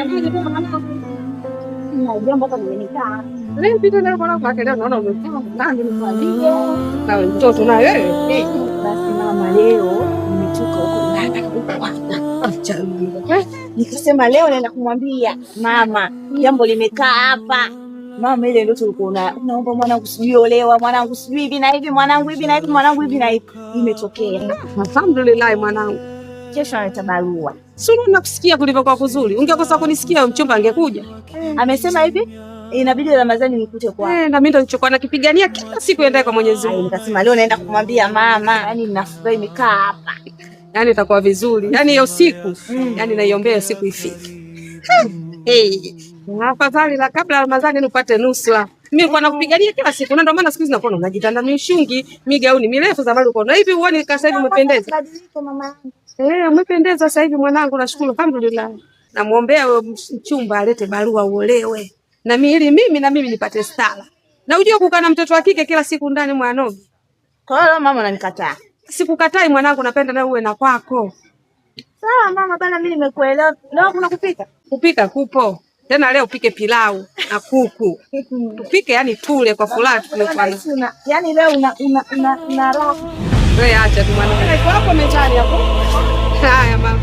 niambie tu mwanangu. Na jambo kama nimekaa. Leo pita leo bwana kwa kelele naona umekaa. Nani nikwambie? Na wewe mtoto na wewe. Basi mama leo nimetoka huko ndani. Acha mimi. Nikasema leo naenda kumwambia mama jambo limekaa hapa. Mama ile ndio tulikuwa unaomba mwanangu sijui olewa, mwanangu sijui hivi na hivi, mwanangu hivi na hivi, mwanangu hivi na hivi. Imetokea. Alhamdulillah mwanangu. Kesho analeta barua. Sio nakusikia kulivyokuwa kuzuri. Ungekosa kunisikia mchumba angekuja. Amesema hivi inabidi Ramadhani nikute kwako. Na mimi ndo nilichokuwa nakipigania kila siku endaye kwa Mwenyezi Mungu. Nikasema leo naenda kumwambia mama, yani ninafurahi nimekaa hapa. Yani itakuwa vizuri. Yani hiyo siku, yani naiombea siku ifike. Afadhali la kabla Ramadhani nipate nusura. Mimi nilikuwa nakupigania kila siku na ndio maana siku hizi nakuona unajitanda mishungi, migauni mirefu zamani uko. Na hivi uone sasa hivi umependeza. Umependeza sasa hivi mwanangu, nashukuru alhamdulillah. Namuombea mchumba alete barua uolewe. Na mimi nipate stara. Na unajua kukaa na mtoto wa kike kila siku ndani mwanogi. Kwa hiyo mama ananikataa. Sikukatai mwanangu, napenda na uwe na kwako. Sawa mama bana, mimi nimekuelewa. Leo kuna kupika? Kupika kupo. Tena leo upike pilau na kuku. Tupike yani tule kwa furaha tumefanya. Yani leo una raha. Wewe acha tu mwanangu. Hapo mezani hapo. Haya mama.